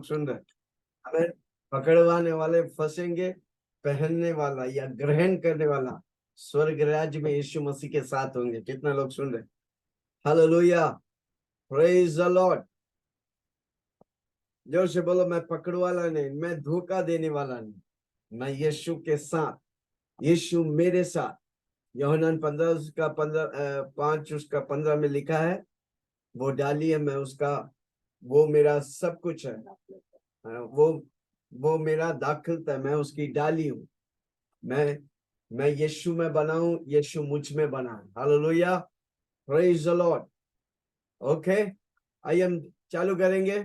सुन रहे? हमें पकड़वाने वाले फंसेंगे, पहनने वाला या ग्रहण करने वाला स्वर्ग राज्य में यीशु मसीह के साथ होंगे। कितना लोग सुन रहे? Hallelujah, praise the Lord. जोर से बोलो, मैं पकड़वाला नहीं, मैं धोखा देने वाला नहीं, मैं यीशु के साथ, यीशु मेरे साथ। यूहन्ना 15 उसका 5 उसका 15 में लिखा है, वो डाली है, मैं उसका, वो मेरा सब कुछ है। वो मेरा दाखिलता है, मैं उसकी डाली हूँ। मैं यीशु में बना हूं, यीशु मुझ में बना है। Hallelujah, praise the Lord. Okay, आइए हम चालू करेंगे।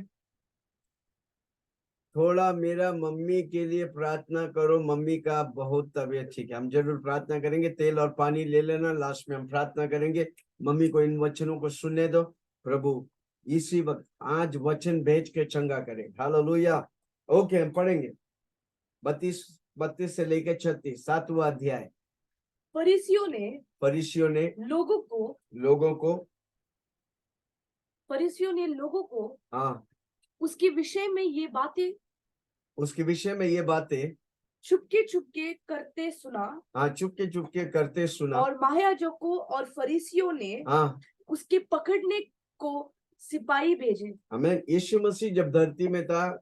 थोड़ा मेरा मम्मी के लिए प्रार्थना करो, मम्मी का बहुत तबीयत ठीक है। हम जरूर प्रार्थना करेंगे, तेल और पानी ले लेना, लास्ट में हम प्रार्थना करेंगे। मम्मी को इन वचनों को सुनने दो। प्रभु इसी वक्त आज वचन भेज के चंगा करे। हालेलुया। ओके, हम पढ़ेंगे 32 से लेकर 36, 7वां अध्याय। फरीसियों ने लोगों को हाँ, उसके विषय में ये बातें चुपके चुपके करते सुना। हाँ, चुपके करते सुना। और महायाजकों और फरीसियों ने हाँ, उसके पकड़ने को सिपाही भेजे। आमीन। यीशु मसीह जब धरती में था,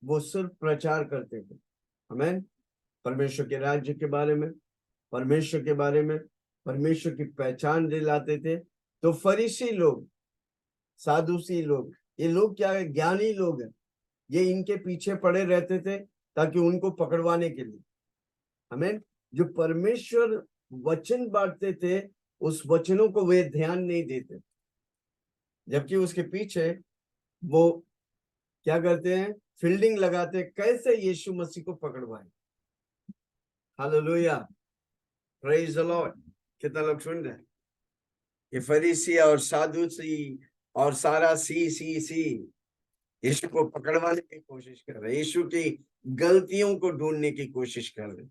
वो सिर्फ प्रचार करते थे। आमीन। परमेश्वर के राज्य के बारे में, परमेश्वर के बारे में, परमेश्वर की पहचान दिलाते थे। तो फरीसी लोग, सादुसी लोग, ये लोग क्या है? ज्ञानी लोग हैं। ये इनके पीछे पड़े रहते थे ताकि उनको पकड़वाने के लिए। आमीन। जो परमेश्वर वचन बांटते थे, उस वचनों को वे ध्यान नहीं देते, जबकि उसके पीछे वो क्या करते हैं? फील्डिंग लगाते, कैसे यीशु मसीह को पकड़वाए। Hallelujah, praise the lord. कितना लोग सुन रहे हैं? ये फरीसी और सादुसी और सारा सी यीशु को पकड़वाने की कोशिश कर रहे, यीशु की गलतियों को ढूंढने की कोशिश कर रहे।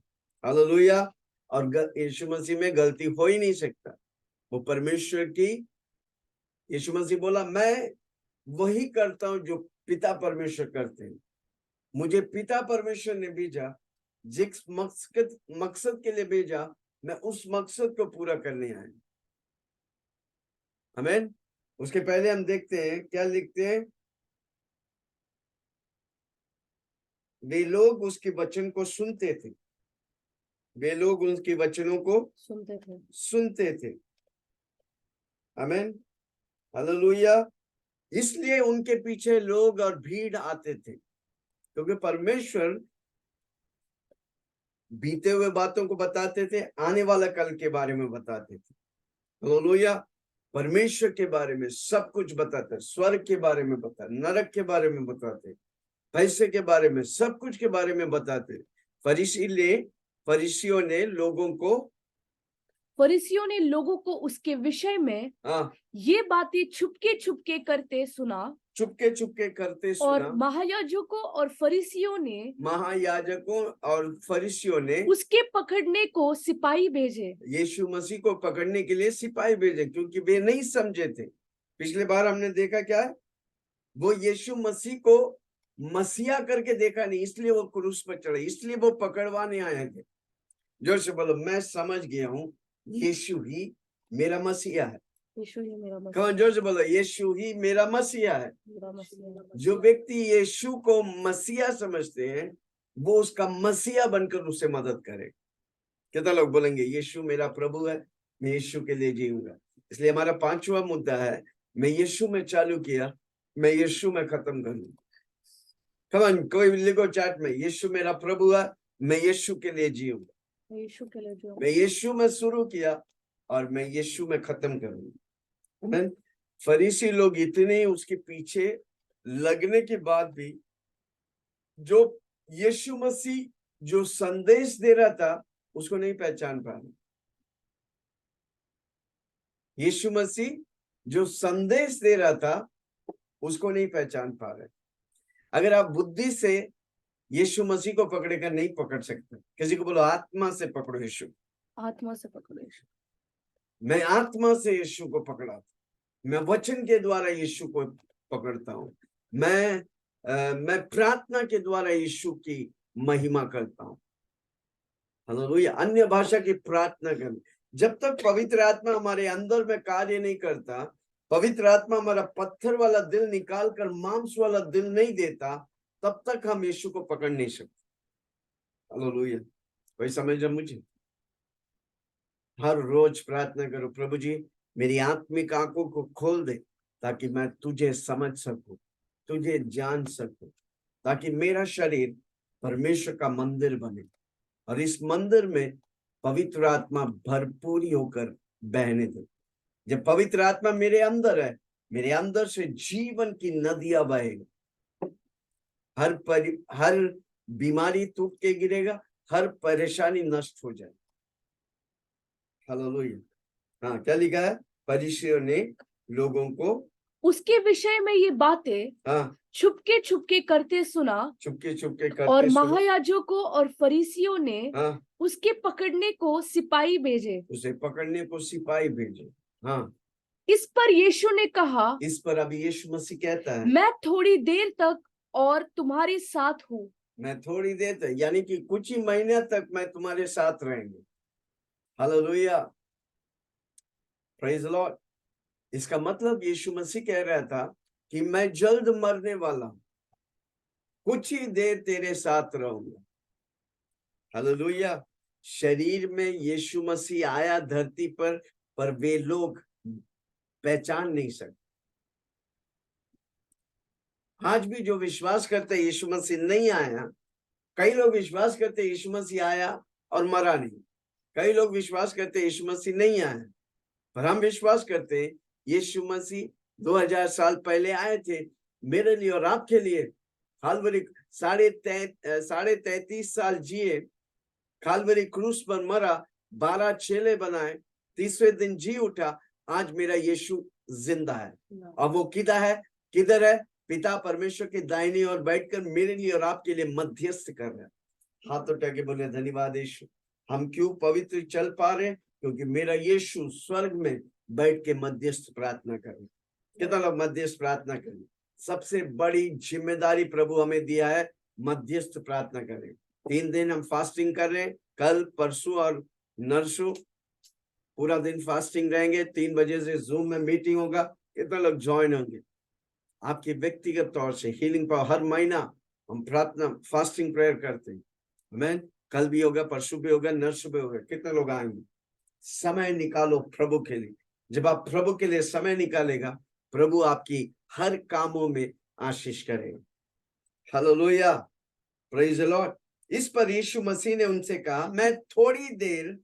हालेलुया। और यीशु मसीह में गलती हो ही नहीं सकता, वो परमेश्वर की। यीशु मसीह बोला, मैं वही करता हूं जो पिता परमेश्वर करते हैं। मुझे पिता परमेश्वर ने भेजा, जिस मकसद के लिए भेजा, मैं उस मकसद को पूरा करने आया। आमीन। उसके पहले हम देखते हैं क्या लिखते हैं। वे लोग उसके वचन को सुनते थे, वे लोग उनके वचनों को सुनते थे। आमीन, हालेलुया। इसलिए उनके पीछे लोग और भीड़ आते थे, क्योंकि परमेश्वर बीते हुए बातों को बताते थे, आने वाला कल के बारे में बताते थे। हालेलुया। परमेश्वर के बारे में सब कुछ बताते, स्वर्ग के बारे में बताते, नरक के बारे में बताते, पैसे के बारे में, सब कुछ के बारे में बताते। फरीसियों ने लोगों को उसके विषय में ये बातें चुपके चुपके करते सुना। और महायाजकों और फरीसियों ने उसके पकड़ने को सिपाही भेजे। यीशु मसीह को पकड़ने के लिए सिपाही भेजे, क्योंकि वे नहीं समझे थे। पिछले बार हमने देखा क्या है? वो यीशु मसीह को मसीहा करके देखा नहीं, इसलिए वो क्रूस पर चढ़े, इसलिए वो पकड़वाने आए थे। जोर से बोलो, मैं समझ गया हूँ यीशु ही मेरा मसीहा है। कौन? जोर से बोलो, यीशु ही मेरा मसीहा है। जो व्यक्ति यीशु को मसीहा समझते हैं, वो उसका मसीहा बनकर उसे मदद करे। कितना लोग बोलेंगे, यीशु मेरा प्रभु है, मैं यीशु के लिए जीऊंगा। इसलिए हमारा 5वां मुद्दा है, मैं यीशु में चालू किया, मैं यीशु में खत्म करूंगा। कमान, कोई लिखो चैट में, यीशु मेरा प्रभु है, मैं यीशु के लिए जीऊंगा। मैं यीशु में शुरू किया और मैं यीशु में खत्म करूंगा। फरीसी लोग इतने उसके पीछे लगने के बाद भी, जो यीशु मसीह जो संदेश दे रहा था, उसको नहीं पहचान पा रहे। यीशु मसीह जो संदेश दे रहा था, उसको नहीं पहचान पा रहे। अगर आप बुद्धि से यीशु मसीह को पकड़ेगा, नहीं पकड़ सकते। किसी को बोलो, आत्मा से पकड़ो यीशु। आत्मा से पकड़ो यीशु। मैं आत्मा से यीशु को पकड़ा था, मैं वचन के द्वारा यीशु को पकड़ता हूँ। मैं मैं प्रार्थना के द्वारा यीशु की महिमा करता हूँ। हालेलुया। अन्य भाषा की प्रार्थना करना, जब तक पवित्र आत्मा हमारे अंदर में कार्य नहीं करता, पवित्र आत्मा हमारा पत्थर वाला दिल निकाल कर मांस वाला दिल नहीं देता, तब तक हम यीशु को पकड़ नहीं सकते। हालेलुया। कोई समझ रहा मुझे? हर रोज प्रार्थना करो, प्रभु जी मेरी आत्मिक आंखों को खोल दे ताकि मैं तुझे समझ सकूं, तुझे जान सकूं, ताकि मेरा शरीर परमेश्वर का मंदिर बने और इस मंदिर में पवित्र आत्मा भरपूरी होकर बहने दे। जब पवित्र आत्मा मेरे अंदर है, मेरे अंदर से जीवन की नदियां बहेगी। हर बीमारी टूट के गिरेगा, हर परेशानी नष्ट हो जाए। हालेलुया। हाँ, क्या लिखा है? फरीसियों ने लोगों को उसके विषय में ये बातें हाँ छुपके छुपके करते सुना, चुपके चुपके और करते सुना। महायाजकों और फरीसियों ने हाँ, उसके पकड़ने को सिपाही भेजे। उसे पकड़ने को सिपाही भेजे। हाँ, इस पर यीशु ने कहा, इस पर अभी यीशु मसीह कहता है, मैं थोड़ी देर तक और तुम्हारे साथ हूँ। मैं थोड़ी देर तक, यानी कि कुछ ही महीने तक मैं तुम्हारे साथ रहेंगे। Hallelujah, praise the Lord. इसका मतलब यीशु मसीह कह रहा था कि मैं जल्द मरने वाला हूं, कुछ ही देर तेरे साथ रहूंगा। हालेलुया। शरीर में यीशु मसीह आया धरती पर वे लोग पहचान नहीं सकते। आज भी जो विश्वास करते यीशु मसीह नहीं आया, कई लोग विश्वास करते यीशु मसीह आया और मरा नहीं, कई लोग विश्वास करते यीशु मसीह नहीं आया, पर हम विश्वास करते यीशु मसीह 2000 साल पहले आए थे मेरे लिए और आपके लिए। काल्वरी 33.5 साल जिए, काल्वरी क्रूस पर मरा, 12 चेले बनाए, तीसरे दिन जी उठा। आज मेरा यीशु जिंदा है। अब वो किधर है? पिता परमेश्वर के दाहिनी ओर बैठकर मेरे लिए और आपके लिए मध्यस्थ कर रहा है। हाथ उठा के बोले धन्यवाद यीशु। हम क्यों पवित्र चल पा रहे? क्योंकि मेरा यीशु स्वर्ग में बैठ के मध्यस्थ प्रार्थना कर रहे। कितना लोग मध्यस्थ प्रार्थना करें? सबसे बड़ी जिम्मेदारी प्रभु हमें दिया है, मध्यस्थ प्रार्थना करें। 3 दिन हम फास्टिंग कर रहे हैं, कल परसों और नरसों पूरा दिन फास्टिंग रहेंगे। 3 बजे से जूम में मीटिंग होगा। कितना लोग ज्वाइन होंगे? आपके व्यक्तिगत तौर से हीलिंग पावर हर महीना हम प्रार्थना फास्टिंग प्रेयर करते हैं। मैं कल भी होगा, परसों भी होगा, नरसों भी होगा। कितने लोग आएंगे? समय निकालो प्रभु के लिए। जब आप प्रभु के लिए समय निकालेगा, प्रभु आपकी हर कामों में आशीष करेगा। Hallelujah, praise the Lord. इस पर यीशु मसीह ने उनसे कहा, मैं थोड़ी देर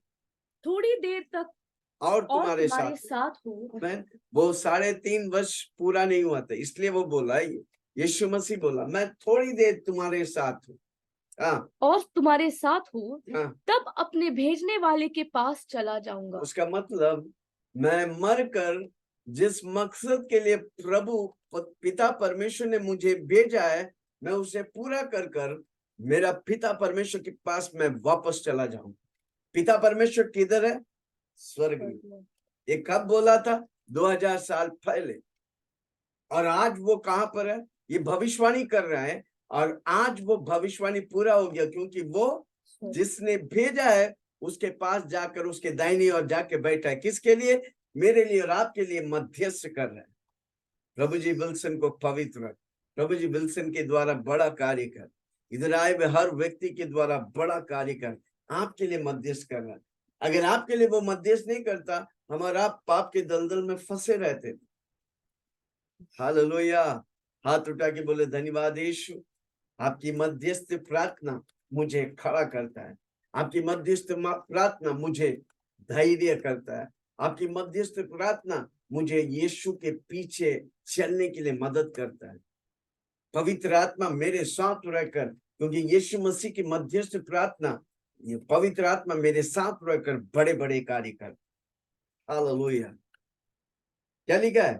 तक और तुम्हारे साथ हूँ। मैं वो 3.5 वर्ष पूरा नहीं हुआ था, इसलिए वो बोला, यीशु मसीह बोला मैं थोड़ी देर तुम्हारे साथ हूँ। हाँ, और तुम्हारे साथ हूँ, हाँ, तब अपने भेजने वाले के पास चला जाऊंगा। उसका मतलब मैं मरकर जिस मकसद के लिए प्रभु पिता परमेश्वर ने मुझे भेजा है, मैं उसे पूरा कर मेरा पिता परमेश्वर के पास मैं वापस चला जाऊं। पिता परमेश्वर किधर है? स्वर्ग में। ये कब बोला था? 2000 साल पहले। और आज वो कहां पर है? ये भविष्यवाणी कर रहा है और आज वो भविष्यवाणी पूरा हो गया, क्योंकि वो जिसने भेजा है उसके पास जाकर उसके दाहिनी ओर जाके बैठा है। किसके लिए? मेरे लिए और आपके लिए मध्यस्थ कर रहा है। प्रभु जी विल्सन को पवित्र रख। प्रभु जी विल्सन के द्वारा बड़ा कार्य कर, इधर आए हुए हर व्यक्ति के द्वारा बड़ा कार्य कर, आपके लिए मध्यस्थ कर रहा है। अगर आपके लिए वो मध्यस्थ नहीं करता, हमारा पाप के दलदल में फंसे रहते थे। हालेलुया। हाथ उठा के बोले धन्यवाद यीशु। आपकी मध्यस्थ प्रार्थना मुझे खड़ा करता है, आपकी मध्यस्थ प्रार्थना मुझे धैर्य करता है, आपकी मध्यस्थ प्रार्थना मुझे यीशु के पीछे चलने के लिए मदद करता है। पवित्र आत्मा मेरे साथ रहकर, क्योंकि यीशु मसीह की मध्यस्थ प्रार्थना, ये पवित्र आत्मा मेरे साथ रहकर बड़े बड़े कार्य कर। हालेलुया। क्या लिखा है?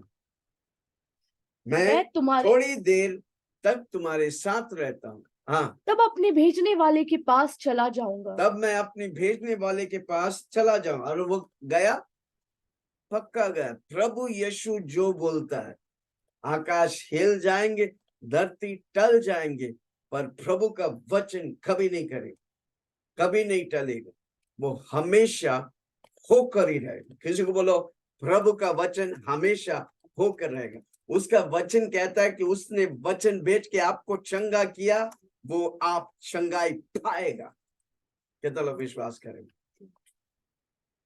मैं थोड़ी देर तक तुम्हारे साथ रहता हूँ, हाँ, तब अपने भेजने वाले के पास चला जाऊंगा। तब मैं अपने भेजने वाले के पास चला जाऊं। और वो गया, पक्का गया। प्रभु यीशु जो बोलता है, आकाश हिल जाएंगे, धरती टल जाएंगे पर प्रभु का वचन कभी नहीं करेगा, कभी नहीं टलेगा, वो हमेशा होकर ही रहेगा। किसी को बोलो प्रभु का वचन हमेशा होकर रहेगा। उसका वचन कहता है कि उसने वचन भेज के आपको चंगा किया, वो आप चंगाई पाएगा। कितना लोग विश्वास करेंगे?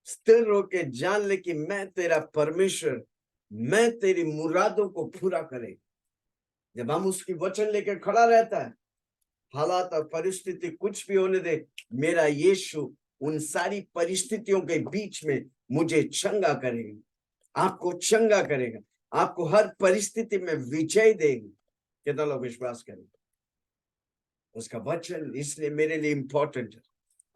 स्थिर होके जान ले कि मैं तेरा परमेश्वर, मैं तेरी मुरादों को पूरा करेगा। जब हम उसकी वचन लेकर खड़ा रहता है, हालात और परिस्थिति कुछ भी होने दे, मेरा यीशु उन सारी परिस्थितियों के बीच में मुझे चंगा करेगा, आपको चंगा करेगा, आपको हर परिस्थिति में विजय देगा। कितना लोग विश्वास करेंगे? उसका वचन इसलिए मेरे लिए इंपॉर्टेंट है।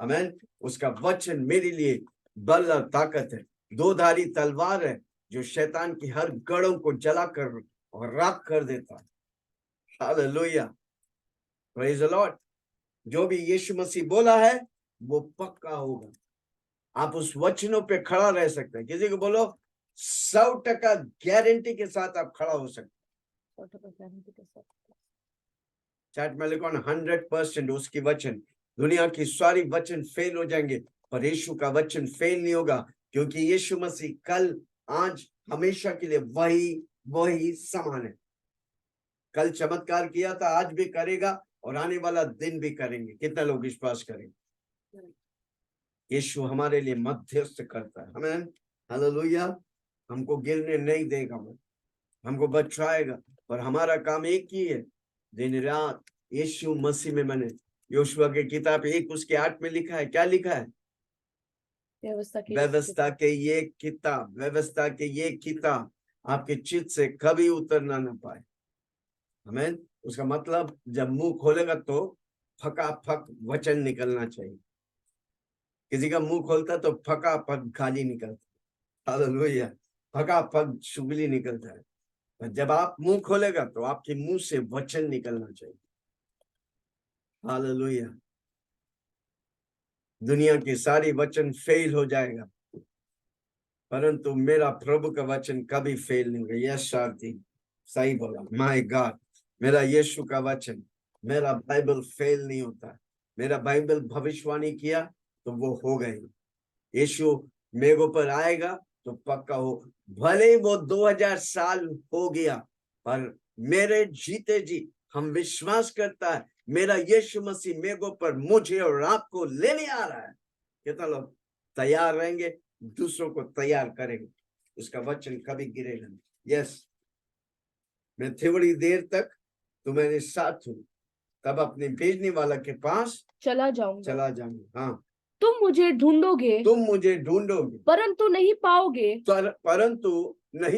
आमीन। उसका वचन मेरे लिए बल और ताकत है, दो धारी तलवार है जो शैतान की हर गढ़ों को जलाकर और राख कर देता है। Hallelujah, praise the Lord. जो भी यीशु मसीह बोला है वो पक्का होगा। आप उस वचनों पे खड़ा रह सकते हैं। किसी को बोलो 100% गारंटी के साथ आप खड़ा हो सकते हैं। चैट में लिखो ना 100% उसकी वचन। दुनिया की सारी वचन फेल हो जाएंगे पर यीशु का वचन फेल नहीं होगा, क्योंकि यीशु मसीह कल आज हमेशा के लिए वही समान है। कल चमत्कार किया था, आज भी करेगा और आने वाला दिन भी करेंगे। कितना लोग विश्वास करेंगे? यीशु हमारे लिए मध्यस्थ करता है। आमीन, हालेलुया। हमको गिरने नहीं देगा, हमको बचाएगा। और हमारा काम एक ही है, दिन रात यीशु मसीह में। मैंने योशुआ की किताब 1 उसके 8 में लिखा है, क्या लिखा है? व्यवस्था के ये किताब आपके चित्त से कभी उतरना न पाए। आमीन। उसका मतलब जब मुंह खोलेगा तो फकाफक वचन निकलना चाहिए। किसी का मुंह खोलता तो फकाफक गाली निकलता, हालेलुया, फकाफक चुगली निकलता है। जब आप मुंह खोलेगा तो आपके मुंह से वचन निकलना चाहिए। हालेलुया। दुनिया के सारे वचन फेल हो जाएगा परंतु मेरा प्रभु का वचन कभी फेल नहीं होगा। यस शांति, सही बोला, माय गॉड। मेरा यीशु का वचन, मेरा बाइबल फेल नहीं होता। मेरा बाइबल भविष्यवाणी किया तो वो हो गई। यीशु मेरे पर आएगा तो पक्का हो, भले वो 2000 साल हो गया पर मेरे जीते जी हम विश्वास करता है मेरा यीशु मसीह मेरे पर, मुझे और आपको लेने आ रहा है। कितना लोग तैयार रहेंगे? दूसरों को तैयार करेंगे, उसका वचन कभी गिरेगा नहीं। यस, मैं थोड़ी देर तक तुम्हारे साथ हूँ, तब अपने भेजने वाला के पास चला जाऊंगा। हाँ, तुम मुझे ढूंढोगे परंतु नहीं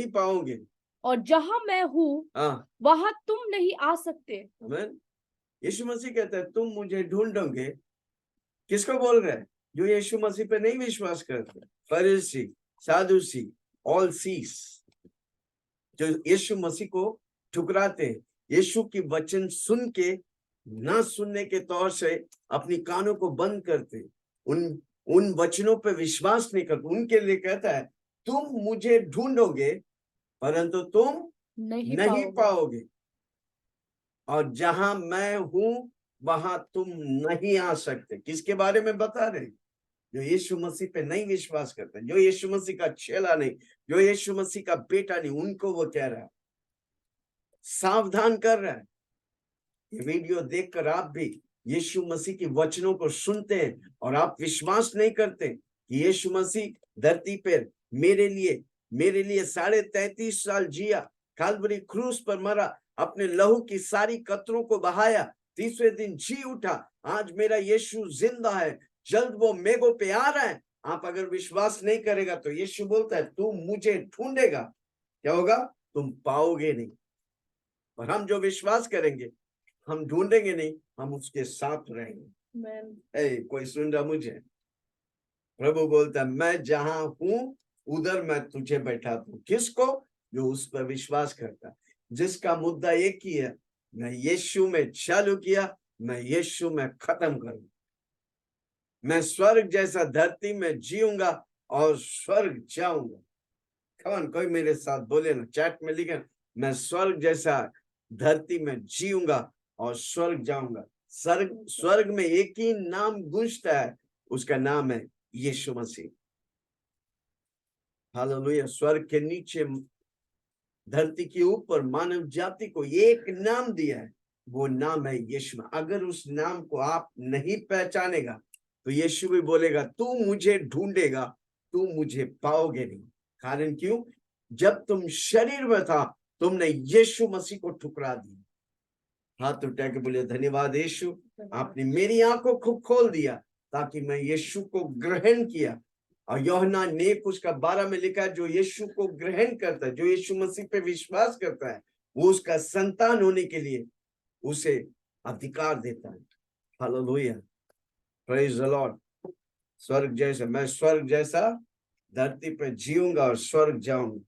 पाओगे, और जहां मैं हूँ हाँ, वहां तुम नहीं आ सकते। आमीन। यीशु मसीह कहता है तुम मुझे ढूंढोगे। किसको बोल रहे हैं? जो यीशु मसीह पे नहीं विश्वास करते, फरीसी, सादूसी, ऑल सीस, जो यीशु मसीह को ठुकराते, यीशु की वचन सुन के ना सुनने के तौर से अपनी कानों को बंद करते, उन वचनों पे विश्वास नहीं करते। उनके लिए कहता है तुम मुझे ढूंढोगे परंतु तुम नहीं पाओगे, और जहां मैं हूं वहां तुम नहीं आ सकते। किसके बारे में बता रहे? जो यीशु मसीह पे नहीं विश्वास करते, जो यीशु मसीह का चेला नहीं, जो यीशु मसीह का बेटा नहीं, उनको वो कह रहा है, सावधान कर रहा है। ये वीडियो देखकर आप भी यीशु मसीह की वचनों को सुनते हैं और आप विश्वास नहीं करते कि यीशु मसीह धरती पर मेरे लिए 33.5 साल जिया, काल्वरी क्रूस पर मरा, अपने लहू की सारी कतरों को बहाया, तीसरे दिन जी उठा। आज मेरा यीशु जिंदा है, जल्द वो मेघों पे आ रहा है। आप अगर विश्वास नहीं करेगा तो यीशु बोलता है तू मुझे ढूंढेगा, क्या होगा? तुम पाओगे नहीं। और हम जो विश्वास करेंगे, हम ढूंढेंगे नहीं, हम उसके साथ रहेंगे। कोई सुन रहा मुझे? प्रभु बोलता है मैं जहां हूं उधर मैं तुझे बैठा दूं। किसको? जो उस पर विश्वास करता है, जिसका मुद्दा एक ही है, मैं यीशु में चालू किया, मैं यीशु में खत्म करूंगा। मैं स्वर्ग जैसा धरती में जीऊंगा और स्वर्ग जाऊंगा। कौन कोई मेरे साथ बोले ना, चैट में लिखे, मैं स्वर्ग जैसा धरती में जीऊंगा और स्वर्ग जाऊंगा। स्वर्ग में एक ही नाम गूंजता है, उसका नाम है यीशु मसीह। हालेलुया। स्वर्ग के नीचे, धरती के ऊपर मानव जाति को एक नाम दिया है, वो नाम है यीशु। अगर उस नाम को आप नहीं पहचानेगा तो यीशु भी बोलेगा तू मुझे ढूंढेगा, तू मुझे पाओगे नहीं। कारण क्यों? जब तुम शरीर में था तुमने यीशु मसीह को ठुकरा दिया। हाथ उठा के बोले धन्यवाद यीशु, आपने मेरी आंखों को खोल दिया ताकि मैं यीशु को ग्रहण किया। और यूहन्ना ने उसका 12 में लिखा, जो यीशु को ग्रहण करता है, जो यीशु मसीह पे विश्वास करता है, वो उसका संतान होने के लिए उसे अधिकार देता है। Hallelujah, praise the Lord. स्वर्ग जैसा, मैं स्वर्ग जैसा धरती पे जीऊंगा और स्वर्ग जाऊंगा।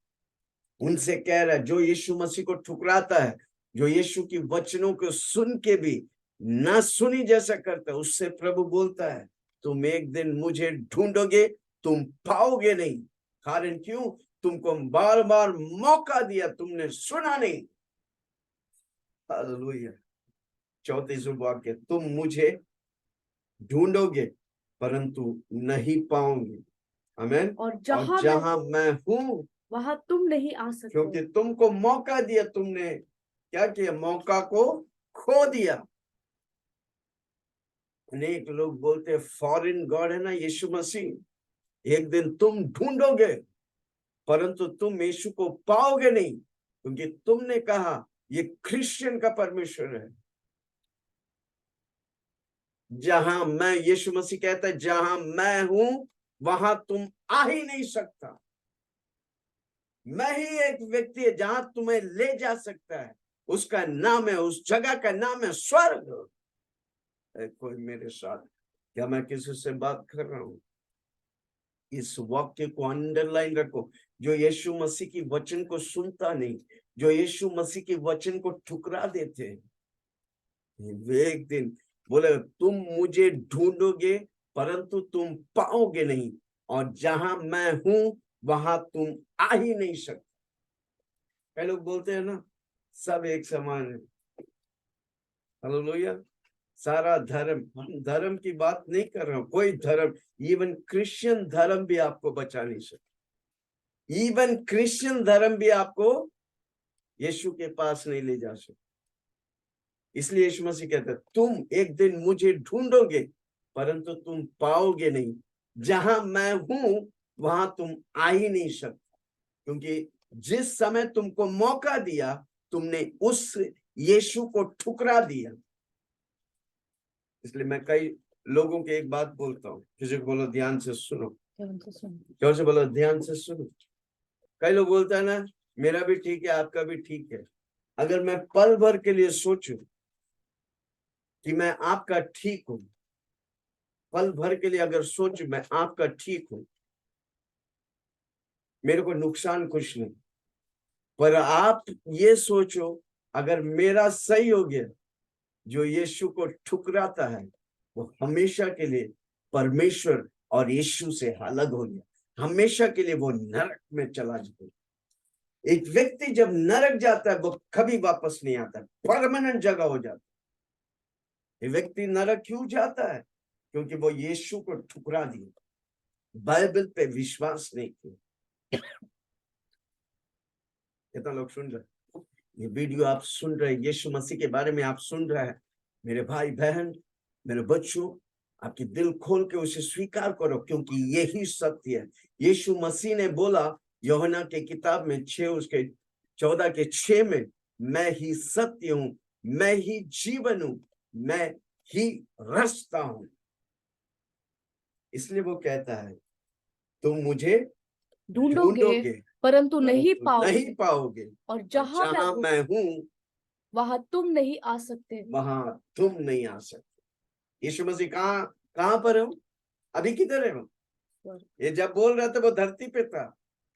उनसे कह रहा है जो यीशु मसीह को ठुकराता है, जो यीशु की वचनों को सुन के भी ना सुनी जैसा करता है, उससे प्रभु बोलता है तुम एक दिन मुझे ढूंढोगे, तुम पाओगे नहीं। कारण क्यों? तुमको बार बार मौका दिया, तुमने सुना नहीं। हालेलुया। 34वां वाक्य, तुम मुझे ढूंढोगे परंतु नहीं पाओगे। आमीन। और जहां मैं हूं वहां तुम नहीं आ सकते, क्योंकि तुमको मौका दिया, तुमने क्या किया? मौका को खो दिया। अनेक लोग बोलते फॉरेन गॉड है ना यीशु मसीह, एक दिन तुम ढूंढोगे परंतु तुम यीशु को पाओगे नहीं, क्योंकि तुमने कहा ये क्रिश्चियन का परमेश्वर है। जहां मैं, यीशु मसीह कहता है जहां मैं हूं वहां तुम आ ही नहीं सकता। मैं ही एक व्यक्ति है जहां तुम्हें ले जा सकता है, उसका नाम है, उस जगह का नाम है स्वर्ग। कोई मेरे साथ, क्या मैं किसी से बात कर रहा हूं? इस वाक्य को अंडरलाइन रखो। जो यीशु मसीह की वचन को सुनता नहीं, जो यीशु मसीह की वचन को ठुकरा देते हैं, वे एक दिन बोले तुम मुझे ढूंढोगे परंतु तुम पाओगे नहीं, और जहां मैं हूं वहां तुम आ ही नहीं सकते। कई लोग बोलते हैं ना सब एक समान है। हालेलुया। सारा धर्म, हम धर्म की बात नहीं कर रहे हो, कोई धर्म, इवन क्रिश्चियन धर्म भी आपको बचा नहीं सकता। इवन क्रिश्चियन धर्म भी आपको यीशु के पास नहीं ले जा सकता। इसलिए यीशु मसीह कहता है तुम एक दिन मुझे ढूंढोगे परंतु तुम पाओगे नहीं, जहां मैं हूं वहां तुम आ ही नहीं सकते। क्योंकि जिस समय तुमको मौका दिया तुमने उस यीशु को ठुकरा दिया। इसलिए मैं कई लोगों के एक बात बोलता हूँ, किसी को बोलो ध्यान से सुनो, क्यों से बोलो ध्यान से सुनो। कई लोग बोलते हैं ना मेरा भी ठीक है आपका भी ठीक है। अगर मैं पल भर के लिए सोचूं कि मैं आपका ठीक हूं, पल भर के लिए अगर सोचूं मैं आपका ठीक हूं, मेरे को नुकसान कुछ नहीं। पर आप ये सोचो अगर मेरा सही हो गया, जो यीशु को ठुकराता है वो हमेशा के लिए परमेश्वर और यीशु से अलग हो गया, हमेशा के लिए वो नरक में चला जाता है। एक व्यक्ति जब नरक जाता है वो कभी वापस नहीं आता, परमानेंट जगह हो जाता है। ये व्यक्ति नरक क्यों जाता है? क्योंकि वो यीशु को ठुकरा दिया, बाइबल पे विश्वास नहीं किया। कितना लोग सुन रहे, ये वीडियो आप सुन रहे, यीशु मसीह के बारे में आप सुन रहे हैं, मेरे भाई बहन, मेरे बच्चों, आपके दिल खोल के उसे स्वीकार करो, क्योंकि यही सत्य है। यीशु मसीह ने बोला यूहन्ना के किताब में 6 उसके 14 के 6 में, मैं ही सत्य हूं, मैं ही जीवन हूं, मैं ही रास्ता हूं। इसलिए वो कहता है तुम मुझे ढूंढोगे परंतु नहीं पाओगे, और जहां मैं हूं वहां तुम नहीं आ सकते, वहां तुम नहीं आ सकते। यीशु मसीह कहां पर है? अभी किधर है? ये जब बोल रहा था वो धरती पे था,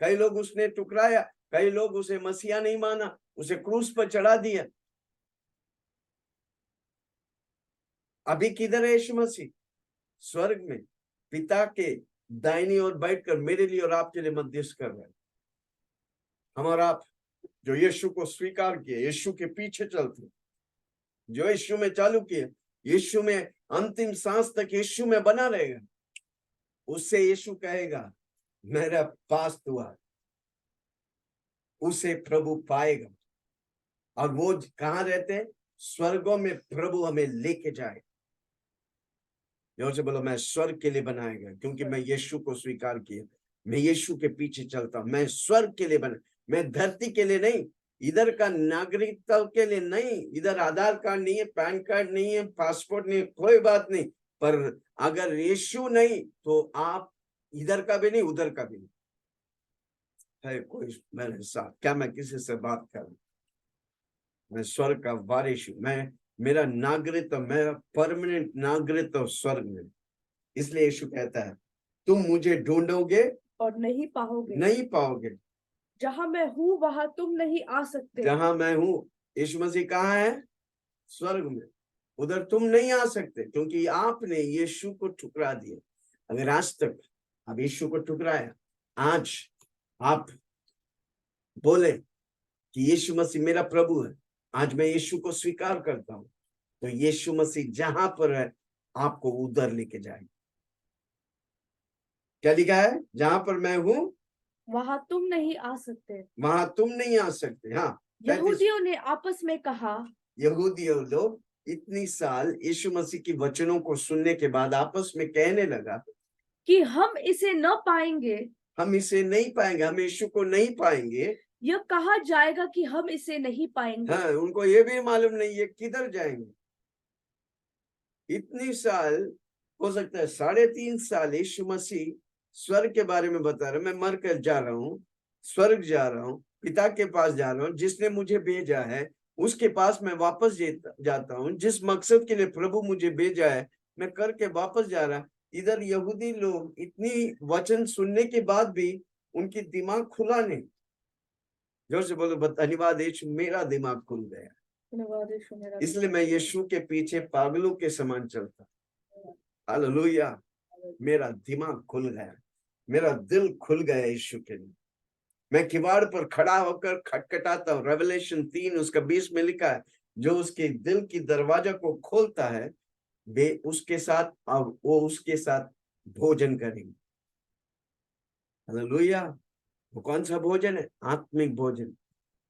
कई लोग उसने टुकराया, कई लोग उसे मसीहा नहीं माना, उसे क्रूस पर चढ़ा दिया। अभी किधर है यीशु मसीह? स्वर्ग में पिता के दाहिनी ओर बैठकर मेरे लिए और आपके लिए मध्यस्थ कर रहे हैं। हम और आप जो यीशु को स्वीकार किए, यीशु के पीछे चलते, जो यीशु में चालू किए, यीशु में अंतिम सांस तक यीशु में बना रहेगा, उससे यीशु कहेगा मेरा पास दुआ, उसे प्रभु पाएगा। और वो कहाँ रहते हैं? स्वर्गों में प्रभु हमें लेके जाए। जोर से बोलो, मैं स्वर्ग के लिए बनाया गया, क्योंकि मैं यीशु को स्वीकार किया, मैं यीशु के पीछे चलता हूं। मैं स्वर्ग के लिए बना, मैं धरती के लिए नहीं, इधर का नागरिकता के लिए नहीं, इधर आधार कार्ड नहीं है, पैन कार्ड नहीं है, पासपोर्ट नहीं है, कोई बात नहीं, पर अगर यीशु नहीं तो आप इधर का भी नहीं, उधर का भी नहीं है। कोई मेरे साथ, क्या मैं किसी से बात करूं? मैं स्वर्ग का वारिस हूं, मैं, मेरा नागरिकता, मेरा परमानेंट नागरिकता स्वर्ग में। इसलिए यीशु कहता है तुम मुझे ढूंढोगे और नहीं पाओगे, नहीं पाओगे, जहां मैं हूँ वहां तुम नहीं आ सकते। जहां मैं हूं, यीशु मसीह कहाँ है? स्वर्ग में, उधर तुम नहीं आ सकते, क्योंकि आपने यीशु को ठुकरा दिया। अगर आज तक आप यीशु को ठुकराया, आज आप बोले कि यीशु मसीह मेरा प्रभु है, आज मैं यीशु को स्वीकार करता हूं, तो यीशु मसीह जहां पर है आपको उधर लेके जाएगा। क्या लिखा है? जहां पर मैं हूं वहां तुम नहीं आ सकते। वहां तुम नहीं आ सकते। हाँ, यहूदियों ने आपस में कहा, यहूदियों लोग इतनी साल यीशु मसीह की वचनों को सुनने के बाद आपस में कहने लगा कि हम इसे न पाएंगे, हम इसे नहीं पाएंगे, हम यीशु को नहीं पाएंगे। यह कहा जाएगा कि हम इसे नहीं पाएंगे। हाँ, उनको ये भी मालूम नहीं है किधर जाएंगे। इतनी साल, हो सकता है 3.5 साल यीशु मसीह स्वर्ग के बारे में बता रहे, मैं मर कर जा रहा हूँ, स्वर्ग जा रहा हूँ, पिता के पास जा रहा हूँ, जिसने मुझे भेजा है उसके पास मैं वापस जाता हूँ, जिस मकसद के लिए प्रभु मुझे भेजा है मैं करके वापस जा रहा। इधर यहूदी लोग इतनी वचन सुनने के बाद भी उनकी दिमाग खुला नहीं। जोर से बोलो, धन्यवाद यीशु, मेरा दिमाग खुल गया, इसलिए मैं यीशु के पीछे पागलों के समान चलता। हालेलुया, मेरा दिमाग खुल गया, मेरा दिल खुल गया यीशु के लिए। मैं किवाड़ पर खड़ा होकर खटखटाता हूँ। रेवलेशन 3 उसका 20 में लिखा है, जो उसके दिल की दरवाजा को खोलता है वे उसके साथ, अब वो उसके साथ भोजन करेंगे। हालेलुया। वो कौन सा भोजन है? आत्मिक भोजन।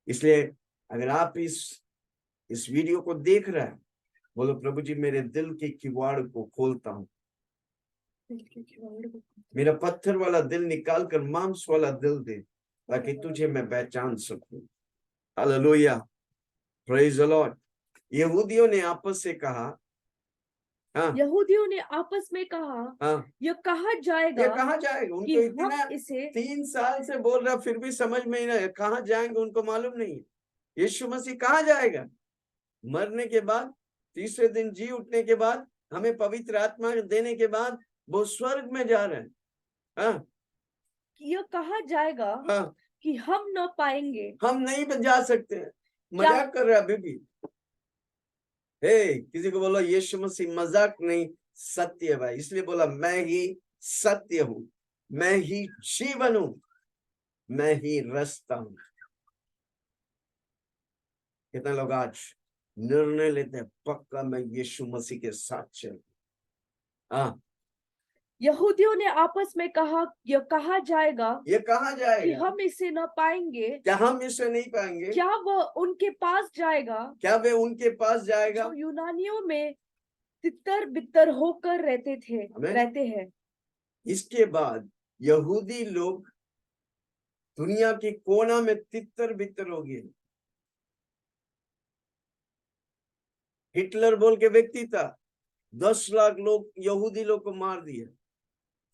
इसलिए अगर आप इस वीडियो को देख रहे हैं, बोलो प्रभु जी मेरे दिल के किवाड़ को खोलता हूँ, मेरा पत्थर वाला दिल निकाल कर मांस वाला दिल दे, ताकि तुझे मैं पहचान सकूं। Hallelujah, praise the Lord. यहूदियों ने आपस से कहा, हाँ, यहूदियों ने आपस में कहा, हाँ, यह कहा जाएगा, ये कहाँ जाएगा? उनको कि इतना हम इसे 3 साल से बोल रहा, फिर भी समझ में ही नहीं, कहाँ जाएंगे उनको मालूम नहीं। यीशु मसीह कहाँ जाएगा? मरने के बाद, तीसरे दिन जी उठने के बाद, हमें पवित्र आत्मा देने के बाद वो स्वर्ग में जा रहे हैं। हाँ, यह कहा जाएगा, हाँ, कि हम न पाएंगे। हम नहीं जा सकते हैं। मजाक कर रहे अभी भी। हे, किसी को बोलो यीशु मसीह मजाक नहीं, सत्य है भाई। इसलिए बोला मैं ही सत्य हूं, मैं ही जीवन हूं, मैं ही रास्ता हूं। कितने लोग आज निर्णय लेते हैं, पक्का मैं यीशु मसीह के साथ चल। हाँ, यहूदियों ने आपस में कहा, यह कहा जाएगा, ये कहा कि जाएगा, हम इसे न पाएंगे। क्या हम इसे नहीं पाएंगे? क्या वह उनके पास जाएगा, क्या वे उनके पास जाएगा जो यूनानियों में तितर बितर होकर रहते हैं। इसके बाद यहूदी लोग दुनिया के कोना में तितर बितर हो गए। हिटलर बोल के व्यक्ति था, 10 लाख लोग यहूदी लोग को मार दिया।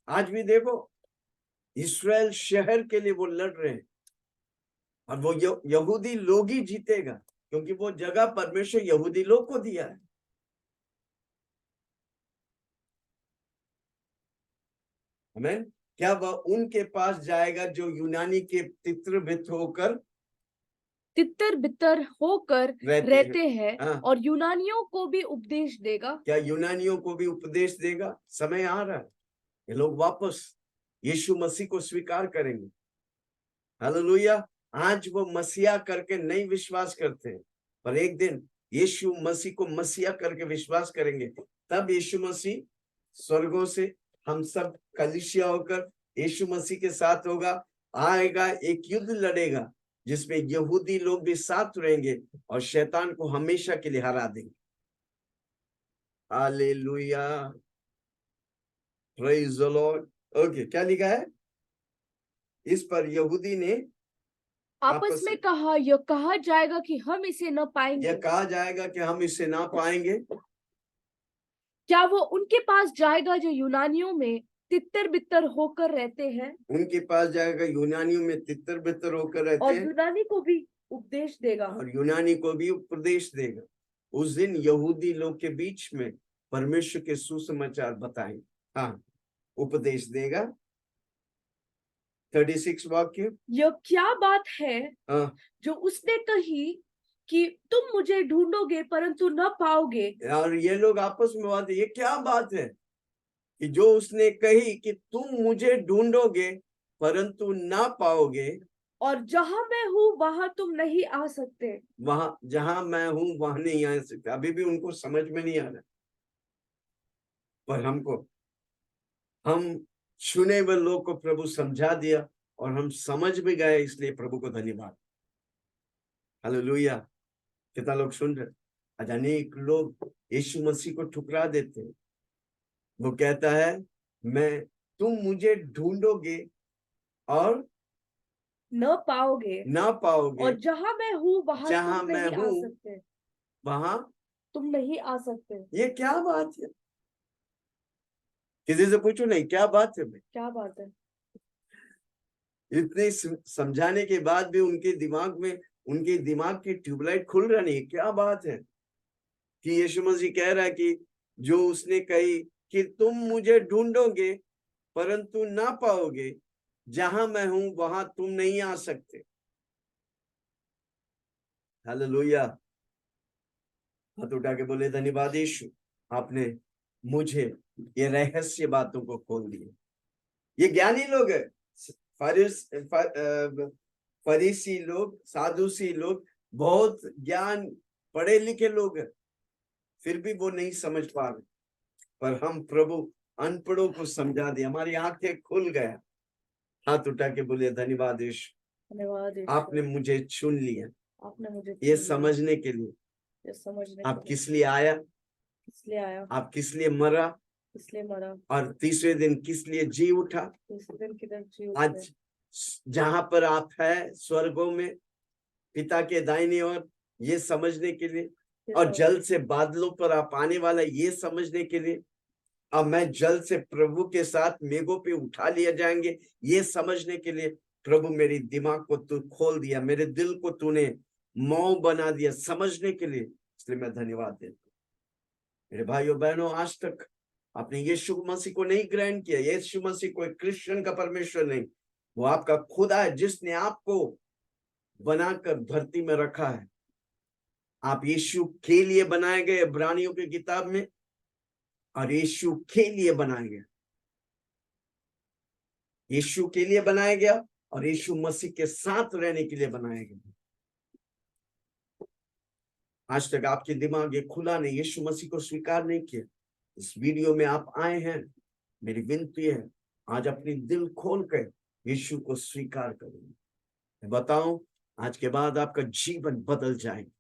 आज भी देखो, इस्राएल शहर के लिए वो लड़ रहे हैं, और वो यहूदी लोग ही जीतेगा, क्योंकि वो जगह परमेश्वर यहूदी लोग को दिया है। आमीन। क्या वह उनके पास जाएगा जो यूनानी के तितर बितर होकर रहते हैं, हाँ। और यूनानियों को भी उपदेश देगा। क्या यूनानियों को भी उपदेश देगा? समय आ रहा है, ये लोग वापस यीशु मसीह को स्वीकार करेंगे। हालेलुया। आज वो मसीहा करके नहीं विश्वास करते हैं, पर एक दिन यीशु मसीह को मसीहा करके विश्वास करेंगे, तब यीशु मसीह स्वर्गों से हम सब कलीसिया होकर यीशु मसीह के साथ होगा, आएगा, एक युद्ध लड़ेगा जिसमें यहूदी लोग भी साथ रहेंगे और शैतान को हमेशा के लिए हरा देंगे। Hallelujah, praise the Lord. Okay, क्या लिखा है इस पर? यहूदी ने आपस में कहा, यह कहा जाएगा कि हम इसे न पाएंगे। यह कहा जाएगा कि हम इसे ना पाएंगे। क्या वो उनके पास जाएगा जो यूनानियों में तितर बितर होकर रहते हैं? उनके पास जाएगा यूनानियों में तितर बितर होकर रहते और हैं, यूनानी को भी उपदेश देगा। और यूनानी को भी उपदेश देगा। उस दिन यहूदी लोग के बीच में परमेश्वर के सुसमाचार बताएंगे। हाँ, उपदेश देगा। 36 वाक्य। यह क्या बात है हाँ, जो उसने कही कि तुम मुझे ढूंढोगे परंतु न पाओगे? और ये लोग आपस में बात, ये क्या बात है कि जो उसने कही कि तुम मुझे ढूंढोगे परंतु ना पाओगे, और जहां मैं हूं वहां तुम नहीं आ सकते। वहां जहां मैं हूं वहां नहीं आ सकते। अभी भी उनको समझ में नहीं आ रहा, पर हम चुने हुए लोग को प्रभु समझा दिया और हम समझ भी गए, इसलिए प्रभु को धन्यवाद। हालेलुया। कितना लोग सुन रहे? आज अनेक लोग यीशु मसीह को ठुकरा देते हैं। वो कहता है, तुम मुझे ढूंढोगे और न पाओगे, ना पाओगे, और जहां मैं हूं वहां जहां तुम मैं नहीं आ हूं सकते। वहां तुम नहीं आ सकते। ये क्या बात है? किसी से पूछो, नहीं क्या बात है भाई? क्या बात है? इतने समझाने के बाद भी उनके दिमाग की ट्यूबलाइट खुल रहा नहीं। क्या बात है कि यीशु मसीह कह रहा है कि जो उसने कही कि तुम मुझे ढूंढोगे परंतु ना पाओगे, जहां मैं हूं वहां तुम नहीं आ सकते। हालेलुया। हाथ उठा के बोले, धन्यवाद यीशु, आपने मुझे ये रहस्य बातों को खोल दिया। ये ज्ञानी लोग है, फरीसी लोग, साधुसी लोग, बहुत ज्ञान पढ़े लिखे लोग हैं, फिर भी वो नहीं समझ पा रहे। पर हम प्रभु अनपढ़ों को समझा दिया, हमारी आंखें खुल गया। हाथ उठा के बोले, धन्यवाद यीशु, धन्यवाद यीशु, आपने मुझे चुन लिया। आपने मुझे ये चुन लिया। समझने के लिए ये समझने आप के लिए किस लिए आया, किस लिए आया, आप किस लिए मरा, किस लिए मरा, और तीसरे दिन किस लिए जी उठा। तीसरे दिन किधर जी उठे। आज जहां पर आप है स्वर्गों में पिता के दाहिने ओर, ये समझने के लिए, और जल से बादलों पर आप आने वाला, ये समझने के लिए, अब मैं जल से प्रभु के साथ मेघों पे उठा लिया जाएंगे, ये समझने के लिए प्रभु मेरी दिमाग को तू खोल दिया, मेरे दिल को तूने मौ बना दिया समझने के लिए। इसलिए मैं धन्यवाद देता हूं। मेरे भाइयों बहनों, आज तक आपने यीशु मसीह को नहीं ग्रहण किया। यीशु मसीह कोई क्रिश्चियन का परमेश्वर नहीं, वो आपका खुदा है जिसने आपको बनाकर धरती में रखा है। आप यीशु के लिए बनाए गए, इब्रानियों की किताब में, और यीशु के लिए बनाया गया, यीशु के लिए बनाया गया और यीशु मसीह के साथ रहने के लिए बनाया गया। आज तक आपके दिमाग ये खुला नहीं, यीशु मसीह को स्वीकार नहीं किया। इस वीडियो में आप आए हैं, मेरी विनती है आज अपनी दिल खोल कर यीशु को स्वीकार करें। मैं बताऊं, आज के बाद आपका जीवन बदल जाएगा।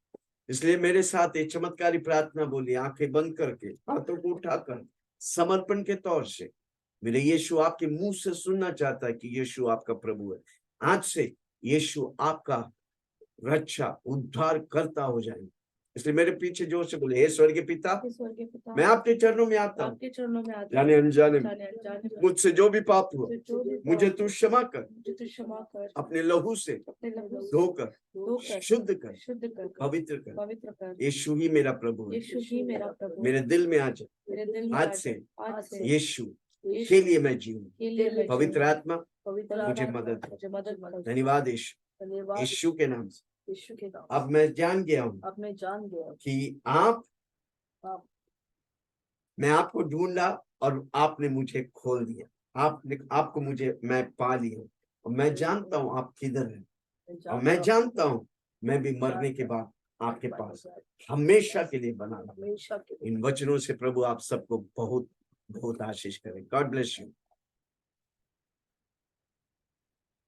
इसलिए मेरे साथ एक चमत्कारी प्रार्थना बोली, आंखें बंद करके, हाथों को उठाकर, समर्पण के तौर से। मेरे यीशु आपके मुंह से सुनना चाहता है कि यीशु आपका प्रभु है। आज से यीशु आपका रक्षा उद्धार करता हो जाएंगे। इसलिए मेरे पीछे जोर से बोले, हे स्वर्गीय पिता, मैं आपके चरणों में आता हूँ, आपके चरणों में आता हूँ, जाने अनजाने में जाने अनजाने में मुझसे जो भी पाप हुआ, जो भी मुझे पाप तू क्षमा कर, मुझे तू क्षमा कर, अपने लहू से अपने लहू से धोकर शुद्ध कर, पवित्र कर। पवित्र कर। यीशु ही मेरा प्रभु है, यीशु ही मेरा प्रभु, मेरे दिल में आ जा। मेरे दिल में आज से यीशु यीशु के लिए मैं जीऊं। के लिए मैं पवित्र आत्मा पवित्र मुझे आत्मा मदद कर। मुझे मदद कर। धन्यवाद यीशु, धन्यवाद यीशु के नाम से। यीशु के नाम। अब मैं जान गया हूँ अब मैं जान गया कि आप मैं आपको ढूंढा और आपने मुझे खोल दिया। आपको मैं पा लिया और मैं जानता हूँ आप किधर हैं। और मैं जानता हूँ मैं भी मरने के बाद आपके पास हमेशा के लिए बना रहूंगा। हमेशा के लिए। इन वचनों से प्रभु आप सबको बहुत बहुत आशीष करें। God bless you.